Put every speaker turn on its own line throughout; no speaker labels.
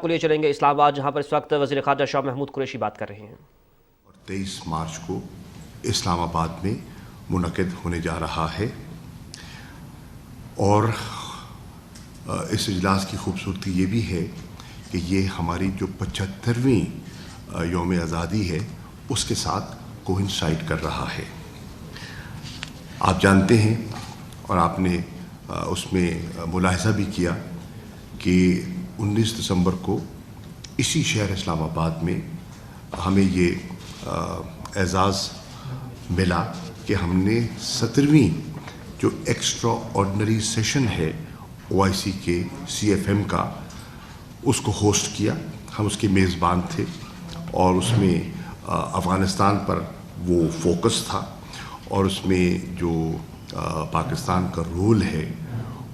کو لیے چلیں گے اسلام آباد، جہاں پر اس وقت وزیر خارجہ شاہ محمود قریشی بات کر رہے ہیں۔
اور 23 مارچ کو اسلام آباد میں منعقد ہونے جا رہا ہے، اور اس اجلاس کی خوبصورتی یہ بھی ہے کہ یہ ہماری جو 75ویں یوم آزادی ہے اس کے ساتھ کوئنسائڈ کر رہا ہے۔ آپ جانتے ہیں اور آپ نے اس میں ملاحظہ بھی کیا کہ 19 دسمبر کو اسی شہر اسلام آباد میں ہمیں یہ اعزاز ملا کہ ہم نے 17ویں جو ایکسٹرا آرڈنری سیشن ہے OIC کے CFM کا، اس کو ہوسٹ کیا۔ ہم اس کے میزبان تھے، اور اس میں افغانستان پر وہ فوکس تھا، اور اس میں جو پاکستان کا رول ہے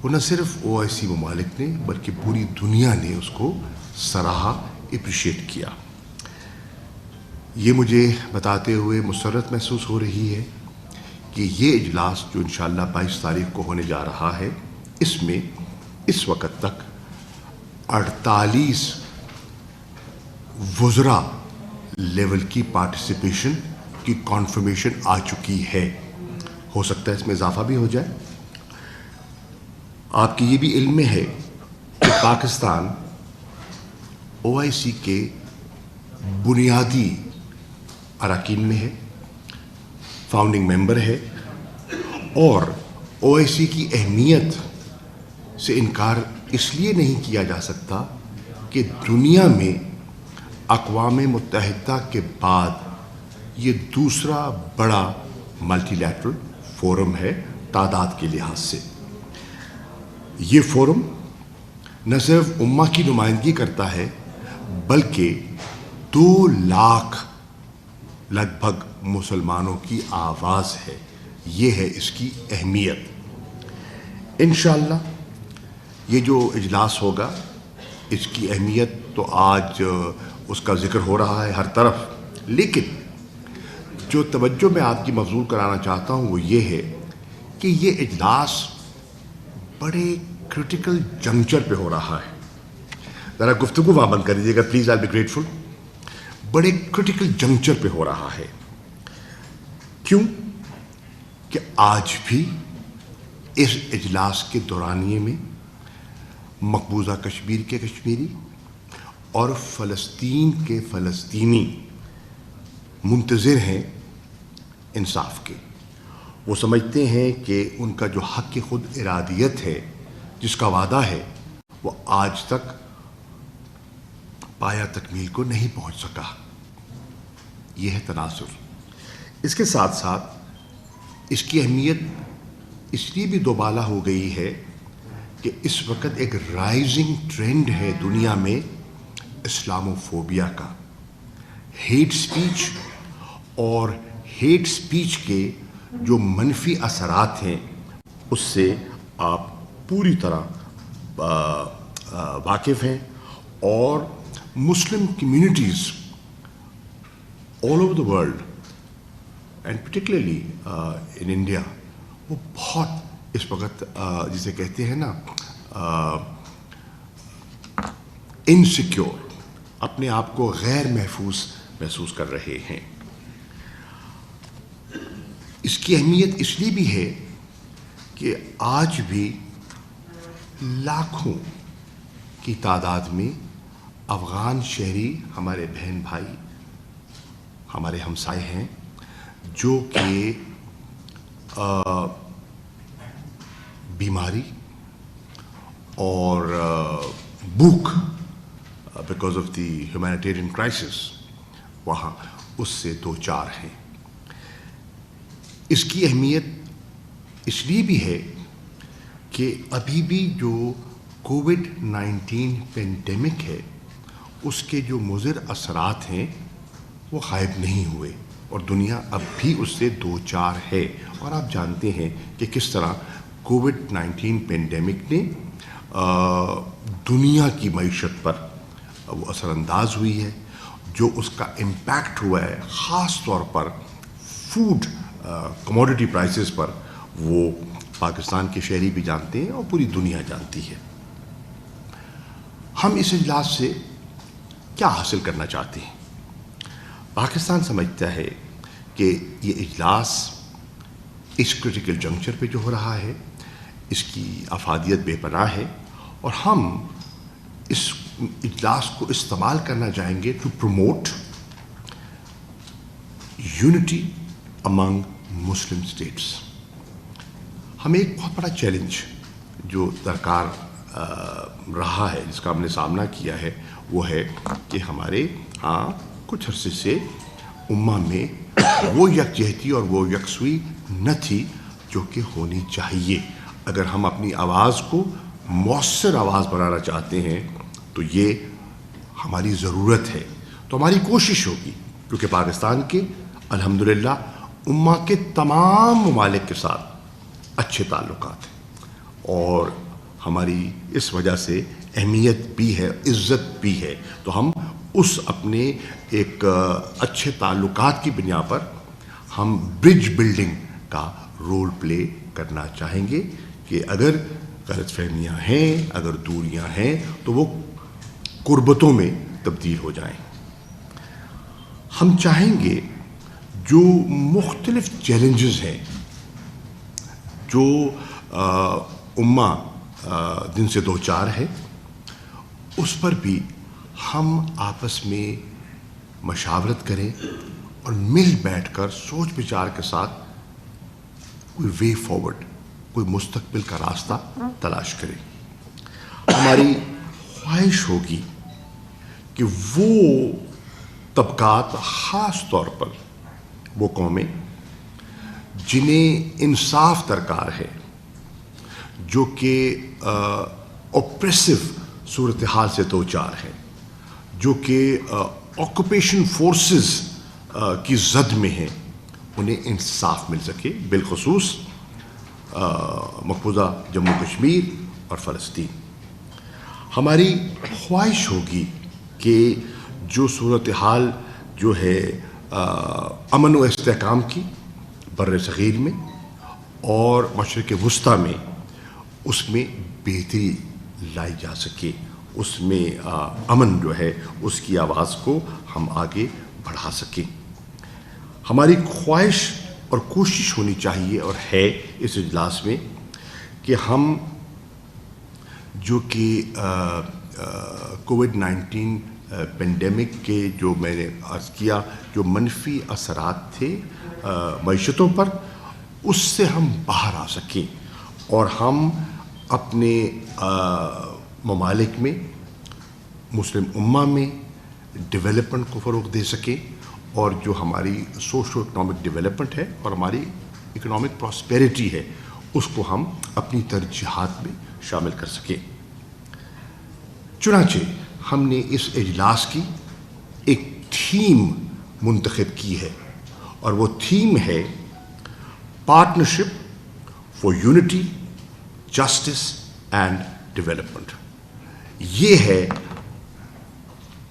وہ نہ صرف OIC ممالک نے بلکہ پوری دنیا نے اس کو سراہا، اپریشیٹ کیا۔ یہ مجھے بتاتے ہوئے مسرت محسوس ہو رہی ہے کہ یہ اجلاس جو انشاءاللہ 22 تاریخ کو ہونے جا رہا ہے، اس میں اس وقت تک 48 وزراء لیول کی پارٹیسپیشن کی کنفرمیشن آ چکی ہے۔ ہو سکتا ہے اس میں اضافہ بھی ہو جائے۔ آپ کی یہ بھی علم میں ہے کہ پاکستان OIC کے بنیادی اراکین میں ہے، فاؤنڈنگ ممبر ہے، اور OIC کی اہمیت سے انکار اس لیے نہیں کیا جا سکتا کہ دنیا میں اقوام متحدہ کے بعد یہ دوسرا بڑا ملٹی لیٹرل فورم ہے تعداد کے لحاظ سے۔ یہ فورم نہ صرف امہ کی نمائندگی کرتا ہے بلکہ 2 لاکھ لگ بھگ مسلمانوں کی آواز ہے۔ یہ ہے اس کی اہمیت۔ انشاءاللہ یہ جو اجلاس ہوگا، اس کی اہمیت تو آج اس کا ذکر ہو رہا ہے ہر طرف، لیکن جو توجہ میں آپ کی مبذول کرانا چاہتا ہوں وہ یہ ہے کہ یہ اجلاس بڑے کرٹیکل جنکچر پہ ہو رہا ہے۔ ذرا گفتگو وہاں بند کر دیجیے گا پلیز، آئی بی گریٹفل۔ بڑے کرٹیکل جنکچر پہ ہو رہا ہے۔ کیوں؟ کہ آج بھی اس اجلاس کے دورانیے میں مقبوضہ کشمیر کے کشمیری اور فلسطین کے فلسطینی منتظر ہیں انصاف کے۔ وہ سمجھتے ہیں کہ ان کا جو حق خود ارادیت ہے، جس کا وعدہ ہے، وہ آج تک پایا تکمیل کو نہیں پہنچ سکا۔ یہ ہے تناظر۔ اس کے ساتھ ساتھ اس کی اہمیت اس لیے بھی دوبالا ہو گئی ہے کہ اس وقت ایک رائزنگ ٹرینڈ ہے دنیا میں اسلاموفوبیا کا، ہیٹ سپیچ، اور ہیٹ سپیچ کے جو منفی اثرات ہیں اس سے آپ پوری طرح واقف ہیں، اور مسلم communities all over the world and particularly in India وہ بہت اس وقت جسے کہتے ہیں نا انسیکیور، اپنے آپ کو غیر محسوس کر رہے ہیں۔ اس کی اہمیت اس لیے بھی ہے کہ آج بھی لاکھوں کی تعداد میں افغان شہری ہمارے بہن بھائی، ہمارے ہمسائے ہیں، جو کہ بیماری اور بھوک because of the humanitarian crisis وہاں اس سے دوچار ہیں۔ اس کی اہمیت اس لیے بھی ہے کہ ابھی بھی جو کووڈ-19 پینڈیمک ہے، اس کے جو مضر اثرات ہیں وہ غائب نہیں ہوئے، اور دنیا اب بھی اس سے دوچار ہے۔ اور آپ جانتے ہیں کہ کس طرح کووڈ-19 پینڈیمک نے دنیا کی معیشت پر وہ اثر انداز ہوئی ہے۔ جو اس کا امپیکٹ ہوا ہے خاص طور پر فوڈ کموڈٹی پرائسز پر، وہ پاکستان کے شہری بھی جانتے ہیں اور پوری دنیا جانتی ہے۔ ہم اس اجلاس سے کیا حاصل کرنا چاہتے ہیں. پاکستان سمجھتا ہے کہ یہ اجلاس اس کرٹیکل جنکچر پہ جو ہو رہا ہے اس کی افادیت بے پناہ ہے، اور ہم اس اجلاس کو استعمال کرنا چاہیں گے to promote unity among Muslim states. ہمیں ایک بہت بڑا چیلنج جو درکار رہا ہے، جس کا ہم نے سامنا کیا ہے، وہ ہے کہ ہمارے ہاں کچھ عرصے سے امہ میں وہ یکجہتی اور وہ یکسوئی نہ تھی جو کہ ہونی چاہیے. اگر ہم اپنی آواز کو مؤثر آواز بنانا چاہتے ہیں تو یہ ہماری ضرورت ہے. تو ہماری کوشش ہوگی، کیونکہ پاکستان کے الحمدللہ امہ کے تمام ممالک کے ساتھ اچھے تعلقات ہیں، اور ہماری اس وجہ سے اہمیت بھی ہے، عزت بھی ہے. تو ہم اس اپنے ایک اچھے تعلقات کی بنا پر ہم برج بلڈنگ کا رول پلے کرنا چاہیں گے کہ اگر غلط فہمیاں ہیں، اگر دوریاں ہیں، تو وہ قربتوں میں تبدیل ہو جائیں. ہم چاہیں گے جو مختلف چیلنجز ہیں جو امہ دن سے دو چار ہے، اس پر بھی ہم آپس میں مشاورت کریں اور مل بیٹھ کر سوچ بچار کے ساتھ کوئی وے فارورڈ، کوئی مستقبل کا راستہ تلاش کریں. ہماری خواہش ہوگی کہ وہ طبقات، خاص طور پر وہ قومیں جنہیں انصاف درکار ہے، جو کہ اوپریسو صورتحال سے دو چار ہیں، جو کہ آکوپیشن فورسز کی زد میں ہیں، انہیں انصاف مل سکے، بالخصوص مقبوضہ جموں کشمیر اور فلسطین. ہماری خواہش ہوگی کہ جو صورتحال جو ہے امن و استحکام کی بر صغیر میں اور مشرق وسطیٰ میں، اس میں بہتری لائی جا سکے، اس میں امن جو ہے اس کی آواز کو ہم آگے بڑھا سکیں. ہماری خواہش اور کوشش ہونی چاہیے اور ہے اس اجلاس میں کہ ہم جو کہ کووڈ-19 پینڈیمک کے جو میں نے عرض کیا جو منفی اثرات تھے معیشتوں پر، اس سے ہم باہر آ سکیں اور ہم اپنے ممالک میں، مسلم امہ میں ڈیولپمنٹ کو فروغ دے سکیں، اور جو ہماری سوشو اکنامک ڈیولپمنٹ ہے اور ہماری اکنامک پراسپیرٹی ہے، اس کو ہم اپنی ترجیحات میں شامل کر سکیں. چنانچہ ہم نے اس اجلاس کی ایک تھیم منتخب کی ہے، اور وہ تھیم ہے partnership for unity, justice and development. یہ ہے،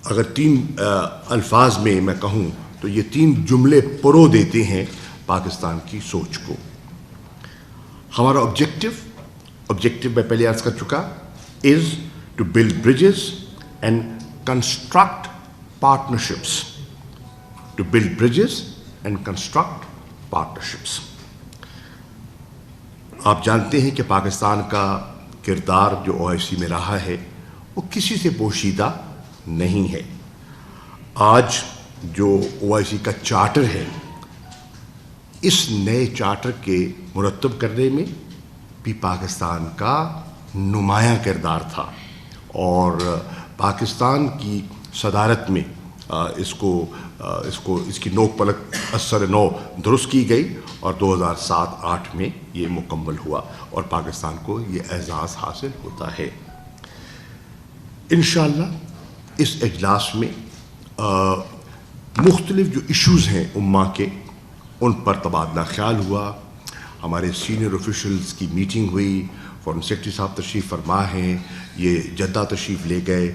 اگر تین الفاظ میں میں کہوں تو یہ تین جملے پرو دیتے ہیں پاکستان کی سوچ کو. ہمارا آبجیکٹو میں پہلے عرض کر چکا، is to build bridges and construct partnerships. To build bridges and construct partnerships. آپ جانتے ہیں کہ پاکستان کا کردار جو OIC میں رہا ہے وہ کسی سے پوشیدہ نہیں ہے. آج جو OIC کا چارٹر ہے، اس نئے چارٹر کے مرتب کرنے میں بھی پاکستان کا نمایاں کردار تھا، اور پاکستان کی صدارت میں اس کی نوک پلک اثر نو درست کی گئی، اور 2007-8 میں یہ مکمل ہوا، اور پاکستان کو یہ اعزاز حاصل ہوتا ہے. انشاءاللہ اس اجلاس میں مختلف جو ایشوز ہیں امہ کے، ان پر تبادلہ خیال ہوا. ہمارے سینئر آفیشلز کی میٹنگ ہوئی، فارن سیکرٹری صاحب تشریف فرما ہیں، یہ جدہ تشریف لے گئے،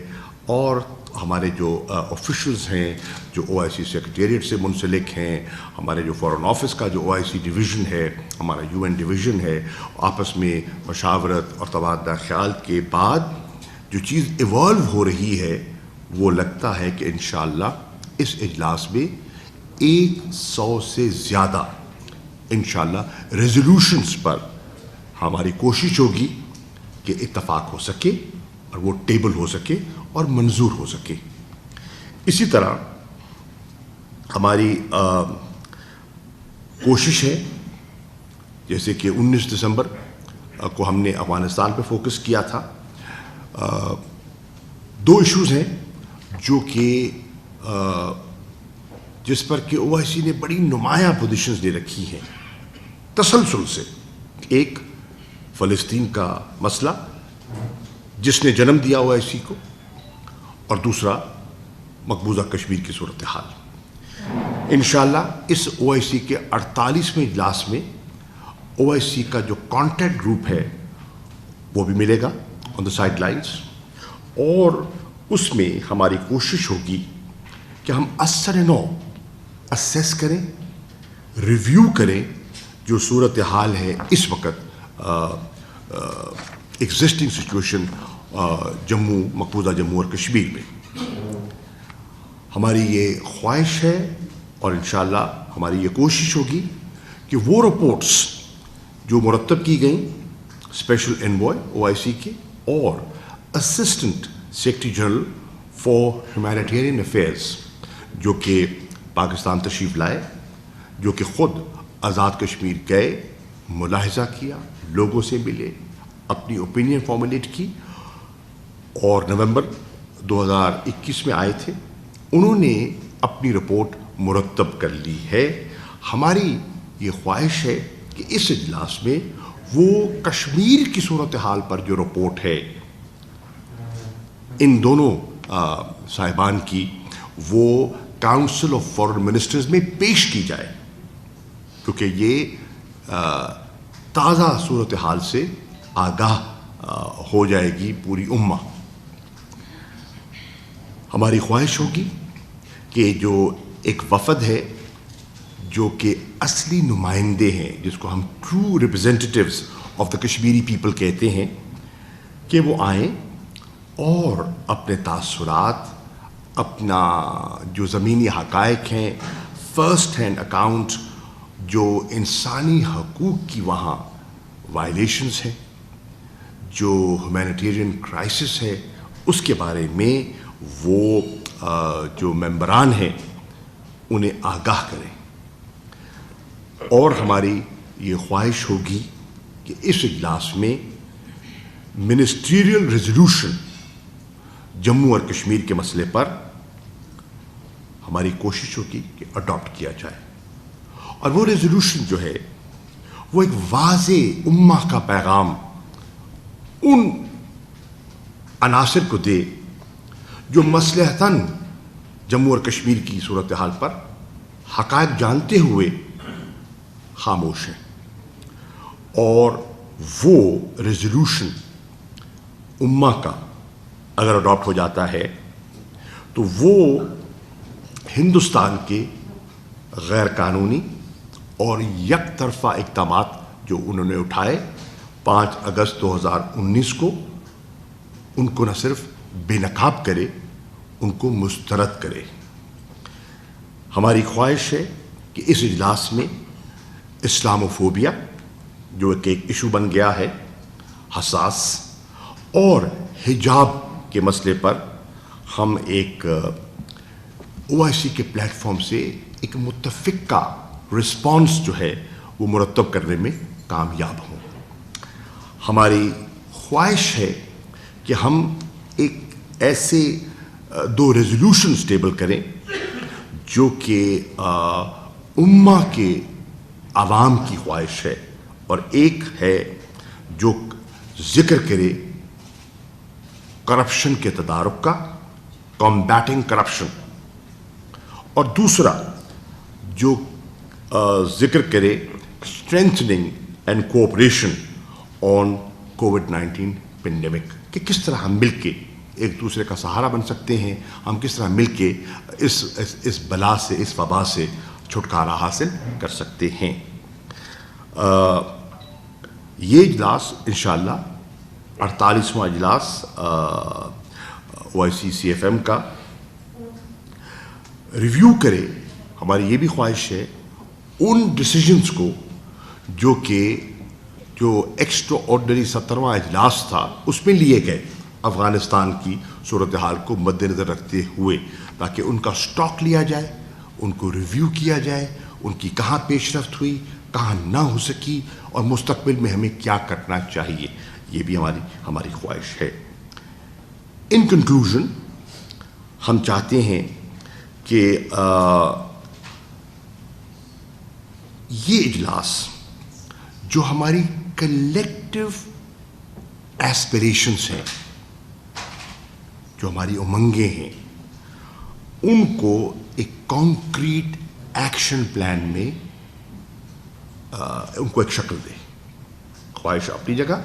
اور ہمارے جو آفیشلز ہیں جو OIC سیکریٹریٹ سے منسلک ہیں، ہمارے جو فارن آفس کا جو OIC ڈویژن ہے، ہمارا UN ڈویژن ہے، آپس میں مشاورت اور تبادلہ خیال کے بعد جو چیز ایوالو ہو رہی ہے وہ لگتا ہے کہ انشاءاللہ اس اجلاس میں 100 سے زیادہ انشاءاللہ ریزولوشنز پر ہماری کوشش ہوگی کہ اتفاق ہو سکے اور وہ ٹیبل ہو سکے اور منظور ہو سکے. اسی طرح ہماری کوشش ہے، جیسے کہ 19 دسمبر کو ہم نے افغانستان پہ فوکس کیا تھا. 2 ایشوز ہیں جو کہ جس پر کہ OIC نے بڑی نمایاں پوزیشنز لے رکھی ہیں تسلسل سے. ایک فلسطین کا مسئلہ جس نے جنم دیا OIC کو، اور دوسرا مقبوضہ کشمیر کی صورتحال. انشاءاللہ اس OIC کے 48ویں اجلاس میں OIC کا جو کانٹیکٹ گروپ ہے وہ بھی ملے گا آن دا سائڈ لائنز، اور اس میں ہماری کوشش ہوگی کہ ہم اثر نو اسیس کریں، ریویو کریں جو صورتحال ہے اس وقت ایگزسٹنگ سچویشن مقبوضہ جموں اور کشمیر میں. ہماری یہ خواہش ہے اور انشاءاللہ ہماری یہ کوشش ہوگی کہ وہ رپورٹس جو مرتب کی گئیں اسپیشل انوائے OIC کے اور assistant secretary general for humanitarian affairs جو کہ پاکستان تشریف لائے، جو کہ خود آزاد کشمیر گئے، ملاحظہ کیا، لوگوں سے ملے، اپنی اوپینین فارمولیٹ کی، اور نومبر 2021 میں آئے تھے، انہوں نے اپنی رپورٹ مرتب کر لی ہے. ہماری یہ خواہش ہے کہ اس اجلاس میں وہ کشمیر کی صورتحال پر جو رپورٹ ہے ان دونوں صاحبان کی، وہ کاؤنسل آف فارن منسٹرز میں پیش کی جائے، کیونکہ یہ تازہ صورتحال سے آگاہ ہو جائے گی پوری امہ. ہماری خواہش ہوگی کہ جو ایک وفد ہے جو کہ اصلی نمائندے ہیں، جس کو ہم true representatives of the Kashmiri people کہتے ہیں، کہ وہ آئیں اور اپنے تاثرات، اپنا جو زمینی حقائق ہیں، فرسٹ ہینڈ اکاؤنٹ جو انسانی حقوق کی وہاں وائلیشنز ہیں، جو ہیومینیٹیرین کرائسس ہے، اس کے بارے میں وہ جو ممبران ہیں انہیں آگاہ کریں. اور ہماری یہ خواہش ہوگی کہ اس اجلاس میں منسٹریل ریزولوشن جموں اور کشمیر کے مسئلے پر ہماری کوشش ہوگی کہ اڈاپٹ کیا جائے، اور وہ ریزولوشن جو ہے وہ ایک واضح امہ کا پیغام ان عناصر کو دے جو مصلحتاً جموں اور کشمیر کی صورتحال پر حقائق جانتے ہوئے خاموش ہیں. اور وہ ریزولوشن امہ کا اگر اڈاپٹ ہو جاتا ہے تو وہ ہندوستان کے غیر قانونی اور یک طرفہ اقدامات جو انہوں نے اٹھائے 5 اگست 2019 کو، ان کو نہ صرف بے نقاب کرے، ان کو مسترد کرے. ہماری خواہش ہے کہ اس اجلاس میں اسلاموفوبیا جو ایک ایشو بن گیا ہے حساس، اور حجاب کے مسئلے پر ہم ایک OIC کے پلیٹ فارم سے ایک متفقہ رسپانس جو ہے وہ مرتب کرنے میں کامیاب ہوں. ہماری خواہش ہے کہ ہم ایک ایسے 2 ریزولوشنز ٹیبل کریں جو کہ امہ کے عوام کی خواہش ہے، اور ایک ہے جو ذکر کرے کرپشن کے تدارک کا، کمبیٹنگ کرپشن، اور دوسرا جو ذکر کرے اسٹرینتھننگ اینڈ کوآپریشن آن کووڈ-19 پینڈیمک، کہ کس طرح ہم مل کے ایک دوسرے کا سہارا بن سکتے ہیں، ہم کس طرح مل کے اس بلا سے، اس وبا سے چھٹکارا حاصل کر سکتے ہیں. یہ اجلاس انشاءاللہ 48واں اجلاس OIC CFM کا ریویو کرے. ہماری یہ بھی خواہش ہے ان ڈیسیجنز کو جو کہ جو ایکسٹرا آرڈنری 17واں اجلاس تھا اس میں لیے گئے افغانستان کی صورتحال کو مد نظر رکھتے ہوئے, تاکہ ان کا اسٹاک لیا جائے, ان کو ریویو کیا جائے, ان کی کہاں پیش رفت ہوئی, کہاں نہ ہو سکی, اور مستقبل میں ہمیں کیا کرنا چاہیے. یہ بھی ہماری خواہش ہے. ان کنکلوژن ہم چاہتے ہیں کہ یہ اجلاس جو ہماری کلیکٹیو ایسپریشنس ہیں, جو ہماری امنگیں ہیں, ان کو ایک کانکریٹ ایکشن پلان میں ان کو ایک شکل دے. خواہش اپنی جگہ,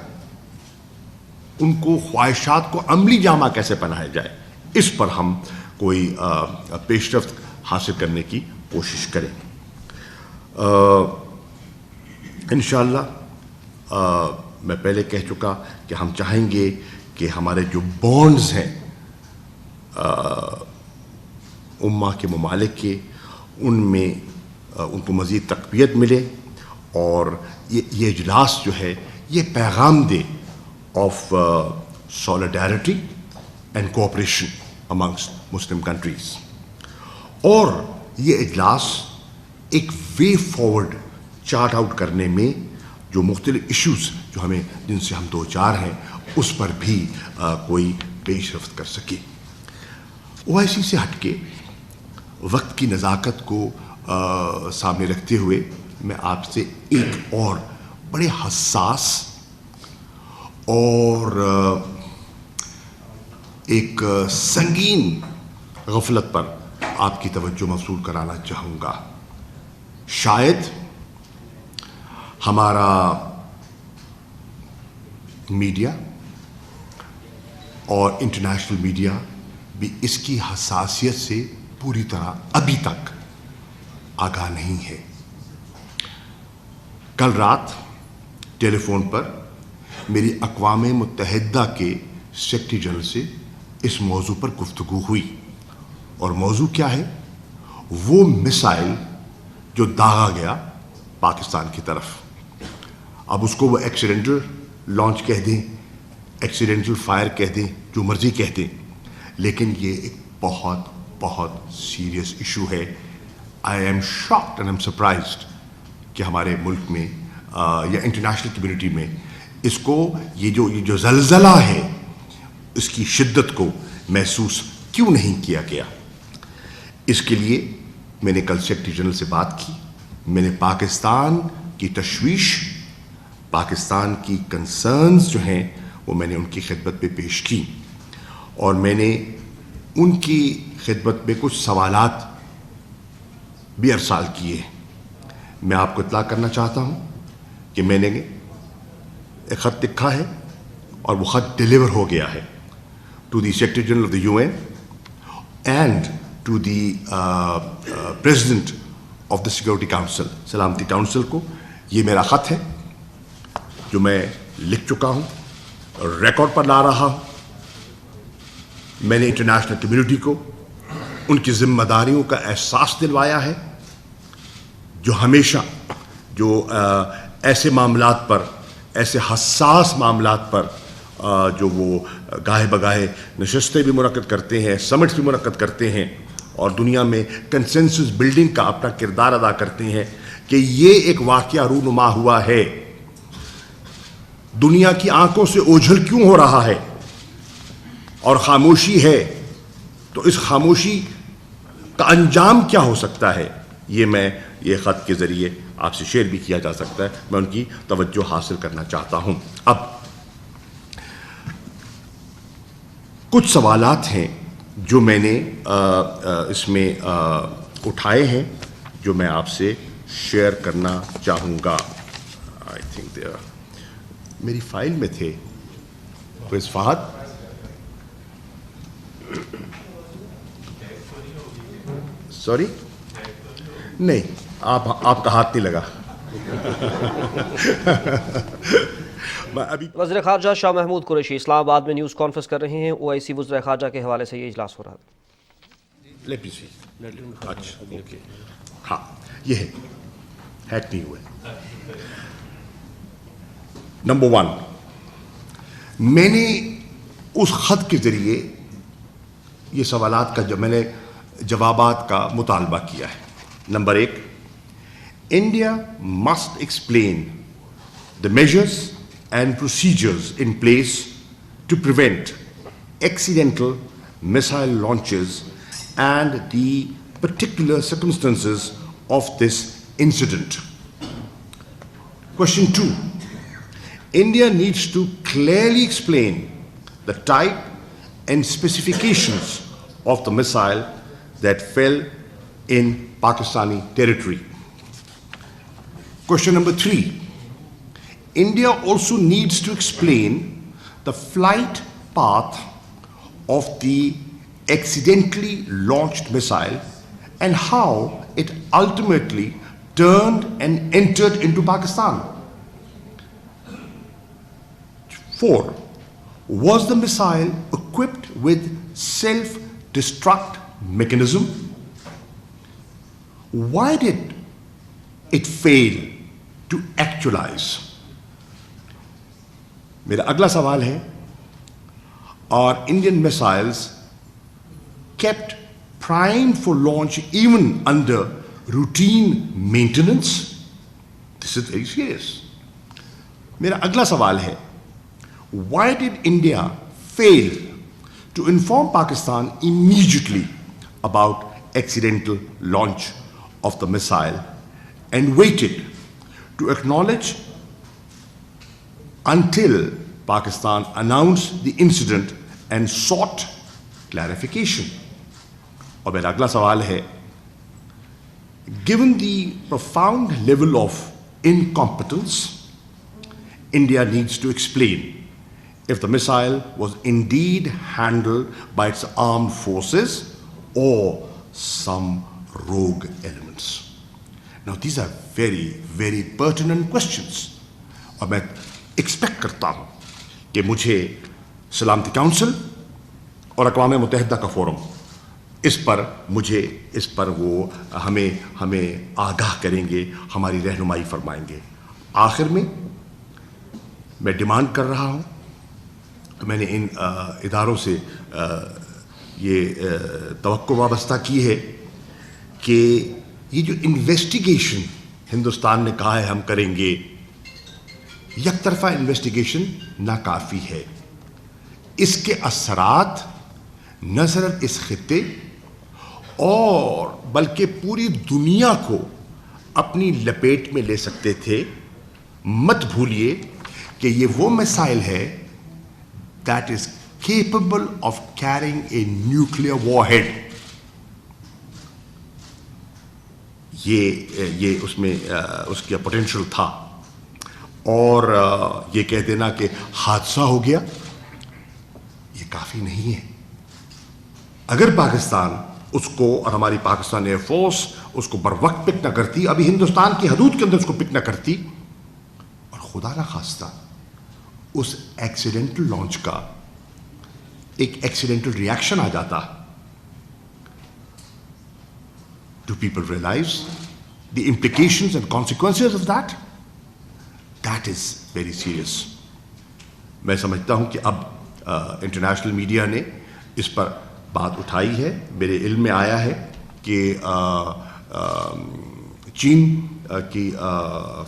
ان کو خواہشات کو عملی جامہ کیسے پہنایا جائے, اس پر ہم کوئی پیش رفت حاصل کرنے کی کوشش کریں. انشاءاللہ میں پہلے کہہ چکا کہ ہم چاہیں گے کہ ہمارے جو بانڈز ہیں امہ کے ممالک کے, ان میں ان کو مزید تقویت ملے, اور یہ اجلاس جو ہے یہ پیغام دے of solidarity and cooperation amongst Muslim countries. اور یہ اجلاس ایک وے فارورڈ چارٹ آؤٹ کرنے میں جو مختلف ایشوز جو جن سے ہم دو چار ہیں اس پر بھی کوئی پیش رفت کر سکے. اویسی سے ہٹ کے وقت کی نزاکت کو سامنے رکھتے ہوئے میں آپ سے ایک اور بڑے حساس اور ایک سنگین غفلت پر آپ کی توجہ مبذول کرانا چاہوں گا. شاید ہمارا میڈیا اور انٹرنیشنل میڈیا بھی اس کی حساسیت سے پوری طرح ابھی تک آگاہ نہیں ہے. کل رات ٹیلی فون پر میری اقوام متحدہ کے سیکرٹری جنرل سے اس موضوع پر گفتگو ہوئی, اور موضوع کیا ہے؟ وہ میسائل جو داغا گیا پاکستان کی طرف. اب اس کو وہ ایکسیڈنٹل لانچ کہہ دیں, ایکسیڈنٹل فائر کہہ دیں, جو مرضی کہہ دیں, لیکن یہ ایک بہت بہت سیریس ایشو ہے. I am shocked and am surprised کہ ہمارے ملک میں یا انٹرنیشنل کمیونٹی میں اس کو یہ جو زلزلہ ہے اس کی شدت کو محسوس کیوں نہیں کیا گیا. اس کے لیے میں نے کل سیکرٹری جنرل سے بات کی. میں نے پاکستان کی تشویش, پاکستان کی کنسرنز جو ہیں وہ میں نے ان کی خدمت میں پیش کی, اور میں نے ان کی خدمت میں کچھ سوالات بھی ارسال کیے. میں آپ کو اطلاع کرنا چاہتا ہوں کہ میں نے ایک خط لکھا ہے اور وہ خط ڈیلیور ہو گیا ہے to the secretary general of the UN and to the president of the security council, سلامتی کاؤنسل کو. یہ میرا خط ہے جو میں لکھ چکا ہوں, ریکارڈ پر لا رہا ہوں. میں نے انٹرنیشنل کمیونٹی کو ان کی ذمہ داریوں کا احساس دلوایا ہے, جو ہمیشہ جو ایسے معاملات پر, ایسے حساس معاملات پر جو وہ گاہے بگاہے نشستیں بھی منعقد کرتے ہیں, سمٹس بھی منعقد کرتے ہیں, اور دنیا میں کنسنسس بلڈنگ کا اپنا کردار ادا کرتے ہیں, کہ یہ ایک واقعہ رونما ہوا ہے. دنیا کی آنکھوں سے اوجھل کیوں ہو رہا ہے اور خاموشی ہے, تو اس خاموشی کا انجام کیا ہو سکتا ہے, یہ خط کے ذریعے آپ سے شیئر بھی کیا جا سکتا ہے. میں ان کی توجہ حاصل کرنا چاہتا ہوں. اب کچھ سوالات ہیں جو میں نے اس میں اٹھائے ہیں, جو میں آپ سے شیئر کرنا چاہوں گا. آئی تھنک میری فائل میں تھے. فہد, سوری, نہیں, آپ کا ہاتھ نہیں لگا.
وزیر خارجہ شاہ محمود قریشی اسلام آباد میں نیوز کانفرنس کر رہے ہیں. OIC وزرائے خارجہ کے حوالے سے یہ اجلاس ہو رہا ہے.
لیٹ می سی. اچھا اوکے, ہاں یہ ہے, ہیک نہیں ہوا ہے. نمبر 1, میں نے اس خط کے ذریعے یہ سوالات کا جو میں نے جوابات کا مطالبہ کیا ہے. Number 1, India must explain the measures and procedures in place to prevent accidental missile launches and the particular circumstances of this incident. Question 2, India needs to clearly explain the type and specifications of the missile that fell in Pakistani territory. Question number 3, India also needs to explain the flight path of the accidentally launched missile and how it ultimately turned and entered into Pakistan. 4, was the missile equipped with self-destruct mechanism? Why did it fail to actualize? میرا اگلا سوال ہے, are Indian missiles kept primed for launch even under routine maintenance? This is very serious. میرا اگلا سوال ہے, why did India fail to inform Pakistan immediately about accidental launch of the missile and waited to acknowledge until Pakistan announced the incident and sought clarification? اور میرا اگلا سوال ہے, given the profound level of incompetence, India needs to explain if the missile was indeed handled by its armed forces or some rogue elements. Now these are very, very pertinent questions. اور میں expect کرتا ہوں کہ مجھے سلامتی council اور اقوام متحدہ کا فورم اس پر وہ ہمیں آگاہ کریں گے, ہماری رہنمائی فرمائیں گے. آخر میں ڈیمانڈ کر رہا ہوں, میں نے ان اداروں سے یہ توقع وابستہ کی ہے کہ یہ جو انویسٹیگیشن ہندوستان نے کہا ہے ہم کریں گے, یک طرفہ انویسٹیگیشن ناکافی ہے. اس کے اثرات نہ صرف اس خطے اور بلکہ پوری دنیا کو اپنی لپیٹ میں لے سکتے تھے. مت بھولیے کہ یہ وہ مسائل ہے that is capable of carrying a nuclear warhead. یہ اس میں اس کا پوٹینشیل تھا, اور یہ کہہ دینا کہ حادثہ ہو گیا یہ کافی نہیں ہے. اگر پاکستان اس کو اور ہماری پاکستان ایئر فورس اس کو بر وقت پک نہ کرتی, ابھی ہندوستان کی حدود کے اندر اس کو پک نہ کرتی, اور خدا نہ خواستہ اس ایکسیڈنٹل لانچ کا ایک ایکسیڈنٹل ریئیکشن آ جاتا, do people realize the implications and consequences of that? That is very serious. میں سمجھتا ہوں کہ اب انٹرنیشنل میڈیا نے اس پر بات اٹھائی ہے. میرے علم میں آیا ہے کہ چین کی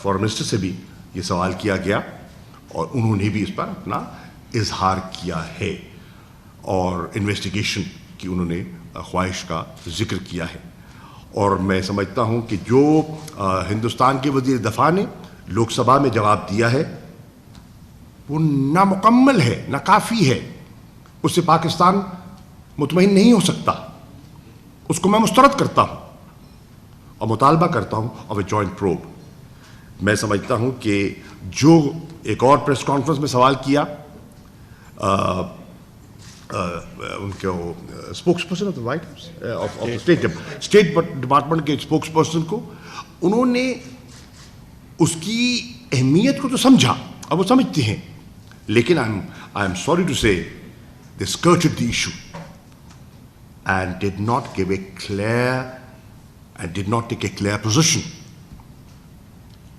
فارن منسٹر سے بھی یہ سوال کیا گیا, اور انہوں نے بھی اس پر اپنا اظہار کیا ہے, اور انویسٹیگیشن کی انہوں نے خواہش کا ذکر کیا ہے. اور میں سمجھتا ہوں کہ جو ہندوستان کے وزیر دفاع نے لوک سبھا میں جواب دیا ہے وہ نامکمل ہے, ناکافی ہے. اس سے پاکستان مطمئن نہیں ہو سکتا. اس کو میں مسترد کرتا ہوں اور مطالبہ کرتا ہوں آف اے جوائنٹ پروب. میں سمجھتا ہوں کہ جو ایک اور پریس کانفرنس میں سوال کیا ان کے spokes person of the white house of state department کے اسپوکس پرسن کو, انہوں نے اس کی اہمیت کو تو سمجھا, اب وہ سمجھتے ہیں, لیکن I am sorry to say they skirted the issue. and did not give a clear and did not take a clear position.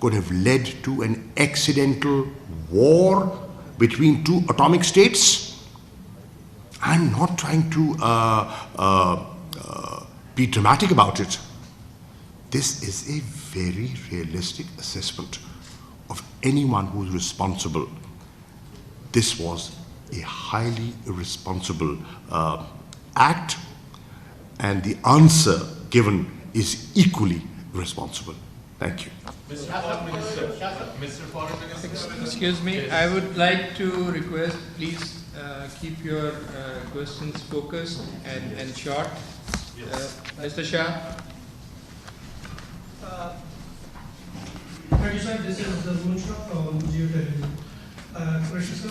could have led to an accidental war between two atomic states? I'm not trying to be dramatic about it. This is a very realistic assessment of anyone who's responsible. This was a highly irresponsible act, and the answer given is equally irresponsible. Thank you.
Mr. Foreign Minister.
Excuse me, I would like to request, please keep your questions focused and short. Mr. Shah.
Thank you, sir. This is the Moon Shah from Geotelevision. Qureshi sir,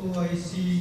OIC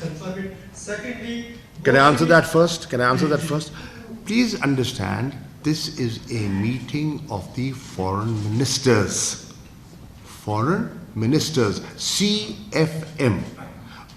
confirm it. Secondly,
Can I answer that first? Please understand, this is a meeting of the foreign ministers. Foreign ministers, CFM.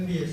MBS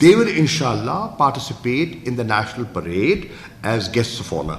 they will inshallah participate in the national parade as guests of honor.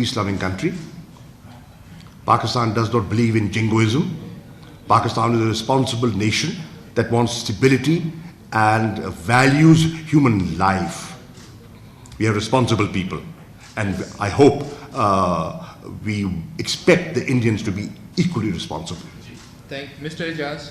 peace-loving country. Pakistan does not believe in jingoism. Pakistan is a responsible nation that wants stability and values human life. We are responsible people, and I hope we expect the Indians to be equally responsible.
Thank you. Mr. Ijaz.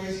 OIC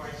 OIC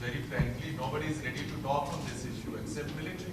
Very frankly, nobody is ready to talk on this issue except military.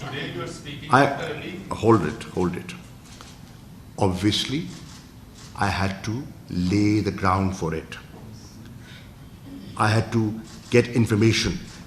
Today you are speaking
I
after a week.
hold it. Obviously, I had to lay the ground for it. I had to get information.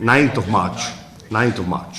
9th of March.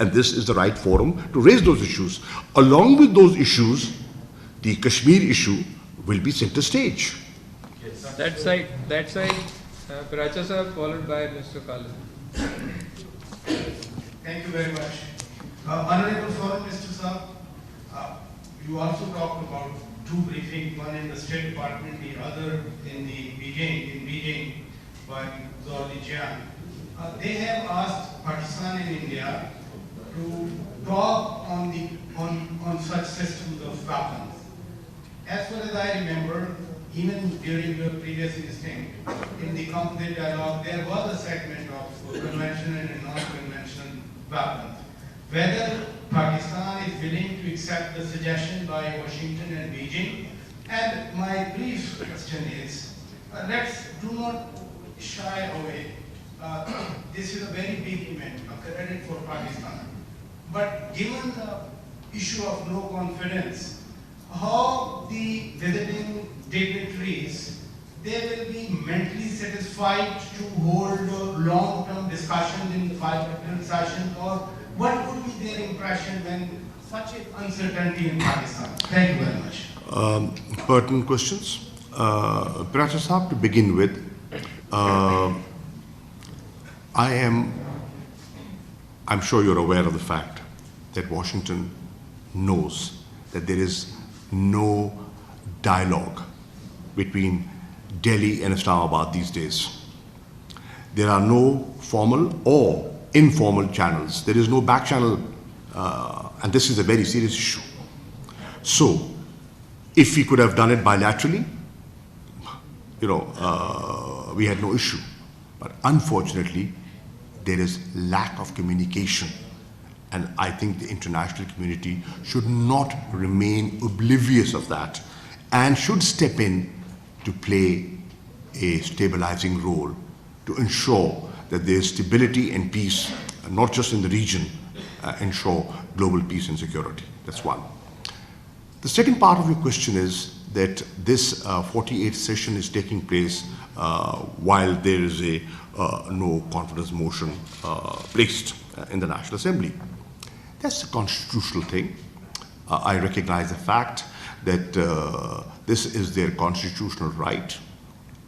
and this is the right forum to raise those issues. Along with those issues, the Kashmir issue will be center stage.
That side, Pracha sir, followed by Mr. Khalid.
Thank you very much. Honorable Foreign Minister Saab, you also talked about two briefings, one in the State Department, the other in Beijing by Zhou Jian. They have asked Pakistan and India to talk on such systems of weapons. As far as I remember, even during the previous instinct, in the composite dialogue, there was a segment of conventional and non-conventional weapons. Whether Pakistan is willing to accept the suggestion by Washington and Beijing. And my brief question is, let's do not shy away. This is a very big event, a credit for Pakistan. But given the issue of no confidence, how the visiting dignitaries, they will be mentally satisfied to hold long-term discussions in the bilateral sessions, or what would be their impression when such uncertainty in Pakistan? Thank you very much.
Pertinent questions. Pracha Saab, to begin with, I'm sure you're aware of the fact that Washington knows that there is no dialogue between Delhi and Islamabad these days. There are no formal or informal channels. There is no back channel, and this is a very serious issue. So, if we could have done it bilaterally, we had no issue. But unfortunately, there is lack of communication. And I think the international community should not remain oblivious of that and should step in to play a stabilizing role to ensure that there is stability and peace, not just in the region, ensure global peace and security. That's one. The second part of your question is that this 48th session is taking place while there is a no confidence motion placed in the National Assembly. That's a constitutional thing. I recognize the fact that this is their constitutional right,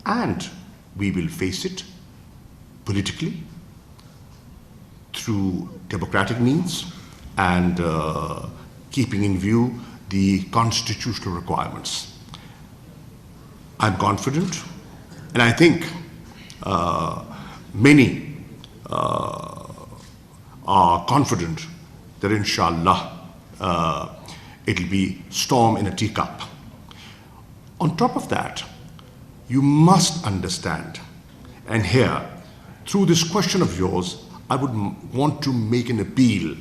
and we will face it politically through democratic means and keeping in view the constitutional requirements. I'm confident, and I think many are confident that inshallah it'll be storm in a teacup. On top of that, you must understand, and here, through this question of yours, I would want to make an appeal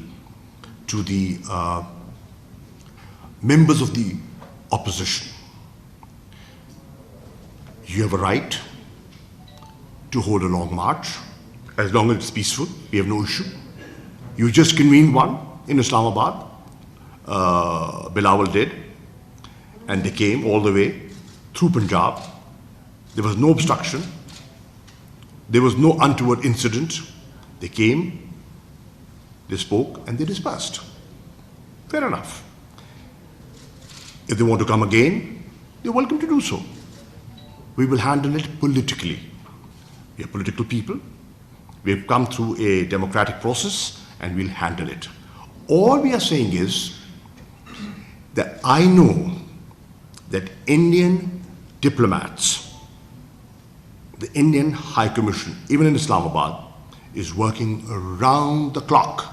to the members of the opposition. You have a right to hold a long march, as long as it's peaceful. We have no issue. You just convened one in Islamabad. Bilawal did, and they came all the way through Punjab. There was no obstruction. There was no untoward incident. They came, they spoke, and they dispersed. Fair enough. If they want to come again, they're welcome to do so. We will handle it politically. We are political people. We've come through a democratic process and we'll handle it. All we are saying is that I know that Indian diplomats, the Indian High Commission, even in Islamabad, is working around the clock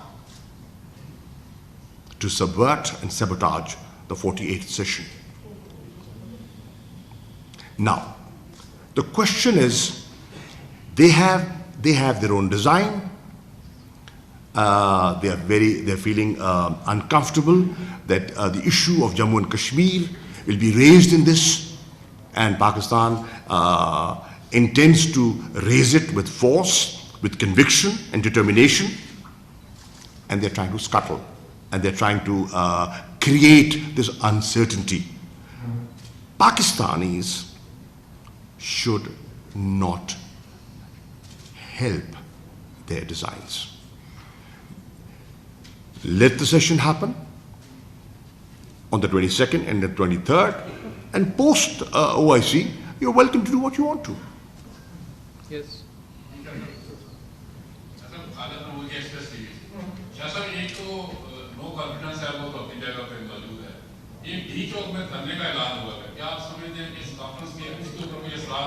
to subvert and sabotage the 48th session. Now, the question is, they have their own design. They're feeling uncomfortable that the issue of Jammu and Kashmir will be raised in this, and Pakistan intends to raise it with force, with conviction and determination, and they're trying to scuttle, and they're trying to create this uncertainty. Pakistanis should not help their designs. Let the session happen on the 22nd and the 23rd, and post OIC, you're welcome to do what you want to.
Yes.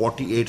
48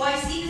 OIC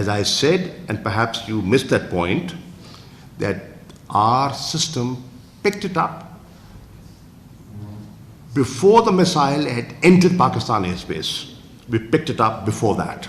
As I said, and perhaps you missed that point, that our system picked it up before the missile had entered Pakistan airspace. We picked it up before that.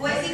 OIC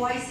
OIC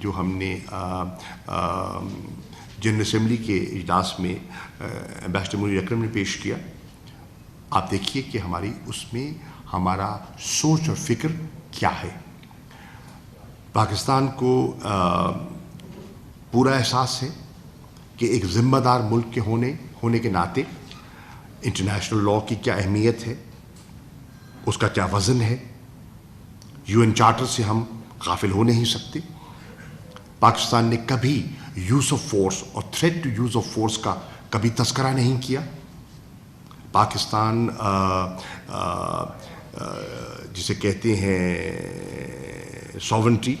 جو ہم نے general assembly کے اجلاس میں ambassador Munir اکرم نے پیش کیا، آپ دیکھیے کہ ہماری اس میں ہمارا سوچ اور فکر کیا ہے۔ پاکستان کو پورا احساس ہے کہ ایک ذمہ دار ملک کے ہونے کے ناطے انٹرنیشنل لاء کی کیا اہمیت ہے، اس کا کیا وزن ہے۔ UN چارٹر سے ہم غافل ہو نہیں سکتے۔ پاکستان نے کبھی یوز آف فورس اور threat to use of force کا کبھی تذکرہ نہیں کیا۔ پاکستان جسے کہتے ہیں ساورنٹی،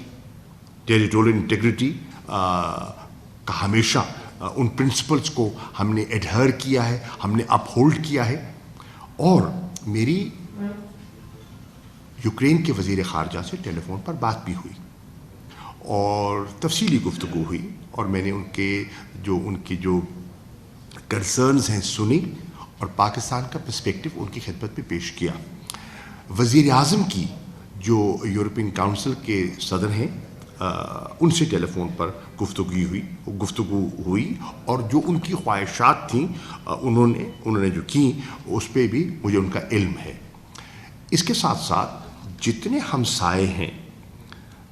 ٹیریٹوریل انٹیگریٹی کا ہمیشہ ان پرنسپلز کو ہم نے ایڈہر کیا ہے، ہم نے اپ ہولڈ کیا ہے۔ اور میری یوکرین کے وزیر خارجہ سے ٹیلی فون پر بات بھی ہوئی اور تفصیلی گفتگو ہوئی، اور میں نے ان کی جو کنسرنز ہیں سنی اور پاکستان کا پرسپیکٹو ان کی خدمت میں پیش کیا۔ وزیر اعظم کی جو یورپین کاؤنسل کے صدر ہیں ان سے ٹیلی فون پر گفتگو ہوئی اور جو ان کی خواہشات تھیں انہوں نے جو کی اس پہ بھی مجھے ان کا علم ہے۔ اس کے ساتھ ساتھ جتنے ہمسائے ہیں،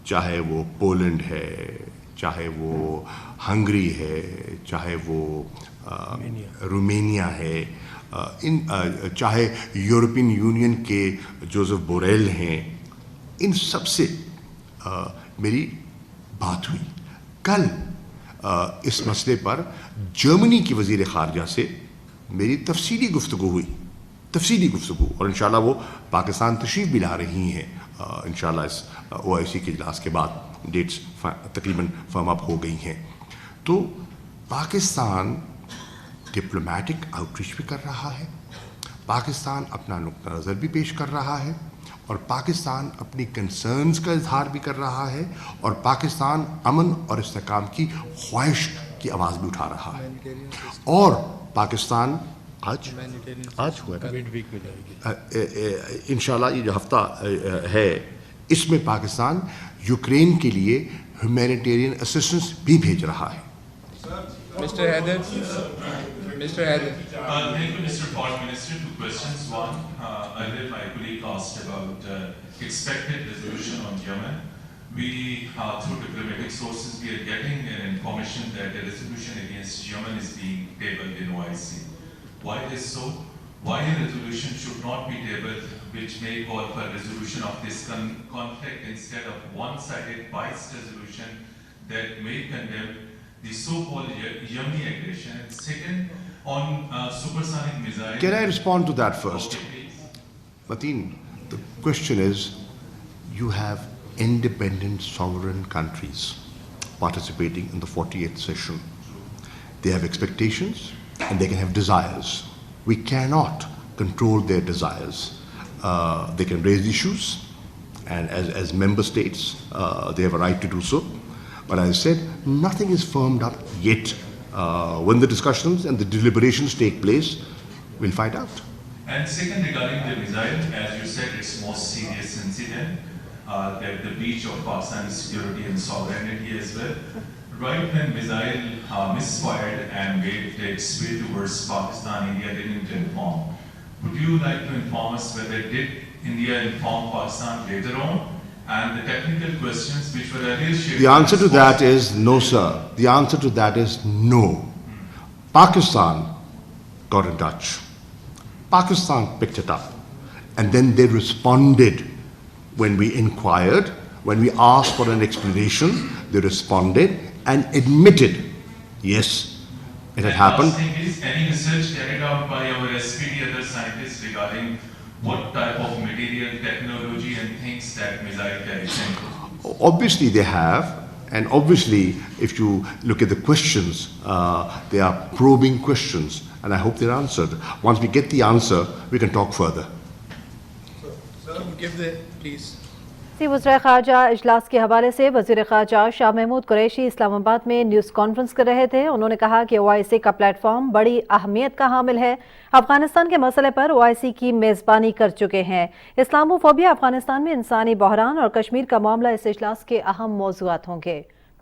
چاہے وہ پولینڈ ہے، چاہے وہ ہنگری ہے، چاہے وہ رومینیا ہے، چاہے یورپین یونین کے جوزف بوریل ہیں، ان سب سے میری بات ہوئی۔ کل اس مسئلے پر جرمنی کی وزیر خارجہ سے میری تفصیلی گفتگو ہوئی، اور انشاءاللہ وہ پاکستان تشریف بھی لا رہی ہیں انشاءاللہ اس OIC کے اجلاس کے بعد، ڈیٹس تقریباً فرم اپ ہو گئی ہیں۔ تو پاکستان ڈپلومیٹک آؤٹریچ بھی کر رہا ہے، پاکستان اپنا نقطہ نظر بھی پیش کر رہا ہے، اور پاکستان اپنی کنسرنز کا اظہار بھی کر رہا ہے، اور پاکستان امن اور استحکام کی خواہش کی آواز بھی اٹھا رہا ہے۔ اور پاکستان آج ہوا انشاءاللہ یہ جو ہفتہ ہے اس میں پاکستان یوکرین کے لیے ہیومینیٹیرین اسسٹنس بھی بھیج رہا ہے۔
Mr. Haider.
Thank you, Mr. Foreign Minister. Two questions. One, earlier my colleague asked about expected resolution on Yemen. We, through diplomatic sources, we are getting information that a resolution against Yemen is being tabled in OIC. Why is so? Why a resolution should not be tabled which may call for resolution of this conflict instead of one-sided biased resolution that may condemn the so-called Yemeni aggression? And second, on supersonic missiles.
Can I respond to that first?
Okay, please.
Mateen, the question is, you have independent sovereign countries participating in the 48th session. They have expectations and they can have desires. We cannot control their desires. They can raise issues, and as member states, they have a right to do so. But as I said, nothing is firmed up yet. When the discussions and the deliberations take place, we'll find out.
And second, regarding the missile, as you said, it's most serious incident, that the breach of Pakistan's security and sovereignty as well. Right when missile misfired and made its way towards Pakistan, India didn't inform. Would you like to inform us whether did India inform Pakistan later on? And the technical questions which were earlier shared.
The answer to that is no, sir. The answer to that is no. Pakistan got in touch. Pakistan picked it up. And then they responded when we inquired, when we asked for an explanation, they responded and admitted, yes, it had happened.
Last thing is, any research carried out by our SPD, other scientists, regarding what type of material, technology and things that missile carries into?
Obviously they have, and obviously if you look at the questions, they are probing questions, and I hope they're answered. Once we get the answer, we can talk further.
Give the, please.
وزیر خارجہ اجلاس کے حوالے سے وزیر خارجہ شاہ محمود قریشی اسلام آباد میں نیوز کانفرنس کر رہے تھے۔ انہوں نے کہا کہ OIC کا پلیٹ فارم بڑی اہمیت کا حامل ہے، افغانستان کے مسئلے پر OIC کی میزبانی کر چکے ہیں۔ اسلامو فوبیا افغانستان میں انسانی بحران اور کشمیر کا معاملہ اس اجلاس کے اہم موضوعات ہوں گے۔